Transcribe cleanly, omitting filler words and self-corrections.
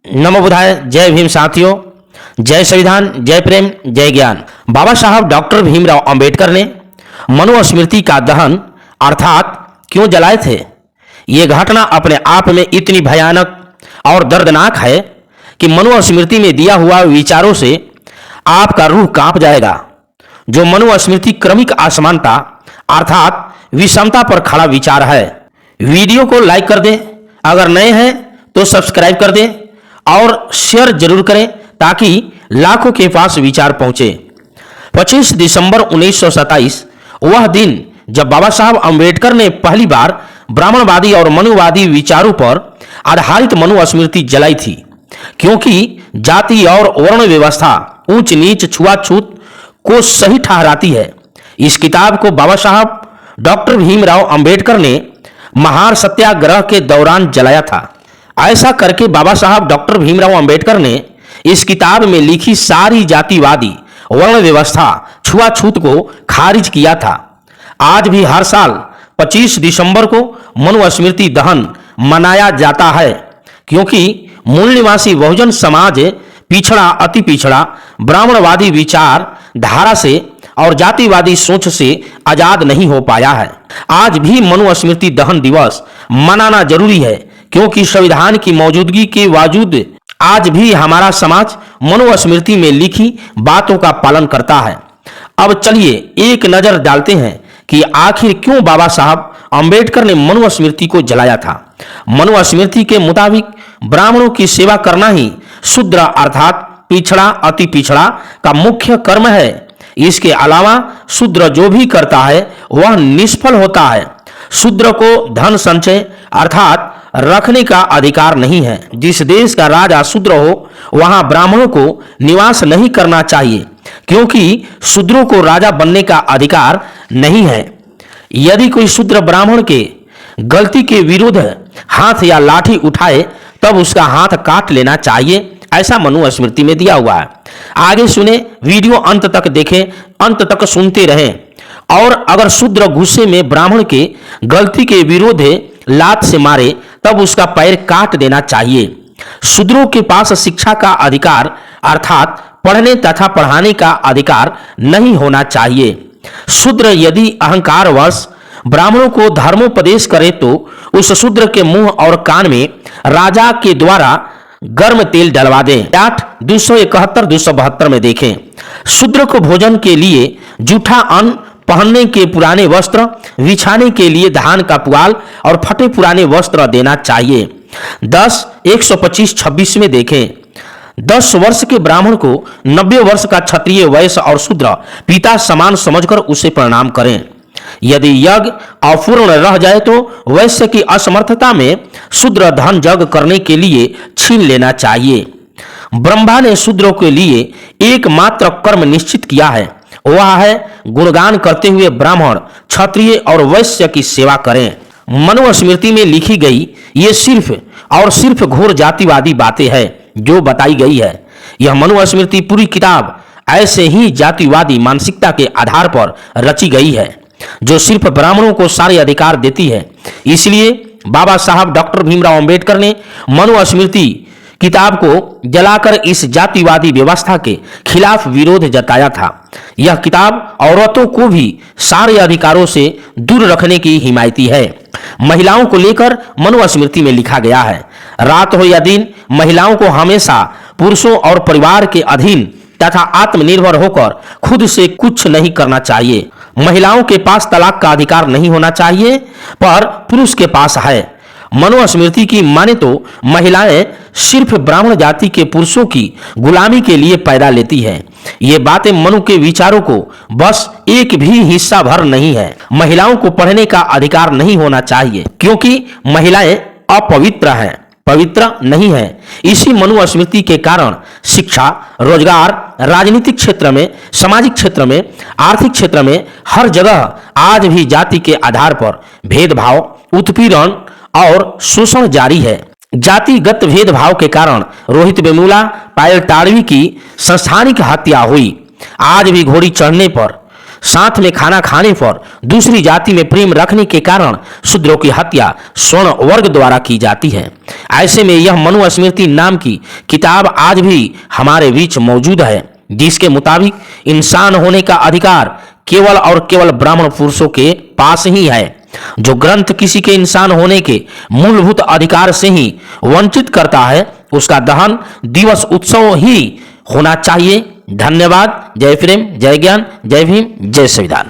नमो बुधाय। जय भीम साथियों, जय संविधान, जय प्रेम, जय ज्ञान। बाबा साहब डॉक्टर भीमराव अंबेडकर ने मनुस्मृति का दहन अर्थात क्यों जलाए थे? ये घटना अपने आप में इतनी भयानक और दर्दनाक है कि मनुस्मृति में दिया हुआ विचारों से आपका रूह कांप जाएगा। जो मनुस्मृति क्रमिक असमानता अर्थात विषमता पर खड़ा विचार है। वीडियो को लाइक कर दें, अगर नए हैं तो सब्सक्राइब कर दें और शेयर जरूर करें ताकि लाखों के पास विचार पहुंचे। 25 दिसंबर 1927 वह दिन जब बाबा साहब अंबेडकर ने पहली बार ब्राह्मणवादी और मनुवादी विचारों पर आधारित मनुस्मृति जलाई थी, क्योंकि जाति और वर्ण व्यवस्था, ऊंच नीच, छुआछूत को सही ठहराती है। इस किताब को बाबा साहब डॉक्टर भीमराव अंबेडकर ने महार सत्याग्रह के दौरान जलाया था। ऐसा करके बाबा साहब डॉक्टर भीमराव अंबेडकर ने इस किताब में लिखी सारी जातिवादी, वर्ण व्यवस्था, छुआछूत को खारिज किया था। आज भी हर साल 25 दिसंबर को मनुस्मृति दहन मनाया जाता है, क्योंकि मूल निवासी बहुजन समाज पिछड़ा, अति पिछड़ा, ब्राह्मणवादी विचार धारा से और जातिवादी सोच से आजाद नहीं हो पाया है। आज भी मनुस्मृति दहन दिवस मनाना जरूरी है, क्योंकि संविधान की मौजूदगी के बावजूद आज भी हमारा समाज मनुस्मृति में लिखी बातों का पालन करता है। अब चलिए एक नजर डालते हैं कि आखिर क्यों बाबा साहब अंबेडकर ने मनुस्मृति को जलाया था। मनुस्मृति के मुताबिक ब्राह्मणों की सेवा करना ही शूद्र अर्थात पिछड़ा, अति पिछड़ा का मुख्य कर्म है। इसके अलावा शूद्र जो भी करता है वह निष्फल होता है। शूद्र को धन संचय अर्थात रखने का अधिकार नहीं है। जिस देश का राजा शूद्र हो वहां ब्राह्मणों को निवास नहीं करना चाहिए, क्योंकि शूद्रों को राजा बनने का अधिकार नहीं है। यदि कोई शूद्र ब्राह्मण के गलती के विरुद्ध हाथ या लाठी उठाए तब उसका हाथ काट लेना चाहिए, ऐसा मनुस्मृति में दिया हुआ है। आगे सुने, वीडियो अंत तक देखें, अंत तक सुनते रहें। और अगर शूद्र गुस्से में ब्राह्मण के गलती के विरुद्ध लात से मारे तब उसका पैर काट देना चाहिए। शूद्रों के पास शिक्षा का अधिकार अर्थात पढ़ने तथा पढ़ाने का अधिकार नहीं होना चाहिए। शूद्र यदि अहंकारवश ब्राह्मणों को धर्मोपदेश करे तो उस शूद्र के मुंह और कान में राजा के द्वारा गर्म तेल डलवा दें। 271-272 में देखें। शूद्र को भोजन के लिए जूठा अन्न, पहनने के पुराने वस्त्र, बिछाने के लिए धान का पुआल और फटे पुराने वस्त्र देना चाहिए। 10-125-26 में देखें। 10 वर्ष के ब्राह्मण को 90 वर्ष का क्षत्रिय वैश्य और शूद्र पिता समान समझकर उसे प्रणाम करें। यदि यज्ञ अपूर्ण रह जाए तो वैश्य की असमर्थता में शूद्र धन यज्ञ करने के लिए छीन लेना चाहिए। ब्रह्मा ने शूद्रों के लिए एकमात्र कर्म निश्चित किया है, वह है गुणगान करते हुए ब्राह्मण, क्षत्रिय और वैश्य की सेवा करें। मनुस्मृति में लिखी गई ये सिर्फ और सिर्फ घोर जातिवादी बातें हैं जो बताई गई है। यह मनुस्मृति पूरी किताब ऐसे ही जातिवादी मानसिकता के आधार पर रची गई है, जो सिर्फ ब्राह्मणों को सारे अधिकार देती है। इसलिए बाबा साहब डॉक्टर भीमराव अंबेडकर ने मनुस्मृति किताब को जलाकर इस जातिवादी व्यवस्था के खिलाफ विरोध जताया था। यह किताब औरतों को भी सारे अधिकारों से दूर रखने की हिमायती है। महिलाओं को लेकर मनुस्मृति में लिखा गया है, रात हो या दिन महिलाओं को हमेशा पुरुषों और परिवार के अधीन तथा आत्मनिर्भर होकर खुद से कुछ नहीं करना चाहिए। महिलाओं के पास तलाक का अधिकार नहीं होना चाहिए, पर पुरुष के पास है। मनुस्मृति की माने तो महिलाएं सिर्फ ब्राह्मण जाति के पुरुषों की गुलामी के लिए पैदा लेती हैं। ये बातें मनु के विचारों को बस एक भी हिस्सा भर नहीं है। महिलाओं को पढ़ने का अधिकार नहीं होना चाहिए, क्योंकि महिलाएं अपवित्र हैं, पवित्र नहीं है। इसी मनुस्मृति के कारण शिक्षा, रोजगार, राजनीतिक क्षेत्र में, सामाजिक क्षेत्र में, आर्थिक क्षेत्र में हर जगह आज भी जाति के आधार पर भेदभाव, उत्पीड़न और शोषण जारी है। जातिगत भेदभाव के कारण रोहित वेमुला, पायल ताड़वी की संस्थानिक हत्या हुई। आज भी घोड़ी चढ़ने पर साथ में खाना खाने पर दूसरी जाति में प्रेम रखने के कारण शूद्रों की हत्या स्वर्ण वर्ग द्वारा की जाती है। ऐसे में यह मनुस्मृति नाम की किताब आज भी हमारे बीच मौजूद है, जिसके मुताबिक इंसान होने का अधिकार केवल और केवल ब्राह्मण पुरुषों के पास ही है। जो ग्रंथ किसी के इंसान होने के मूलभूत अधिकार से ही वंचित करता है, उसका दहन दिवस उत्सव ही होना चाहिए। धन्यवाद। जय प्रेम, जय ज्ञान, जय भीम, जय संविधान।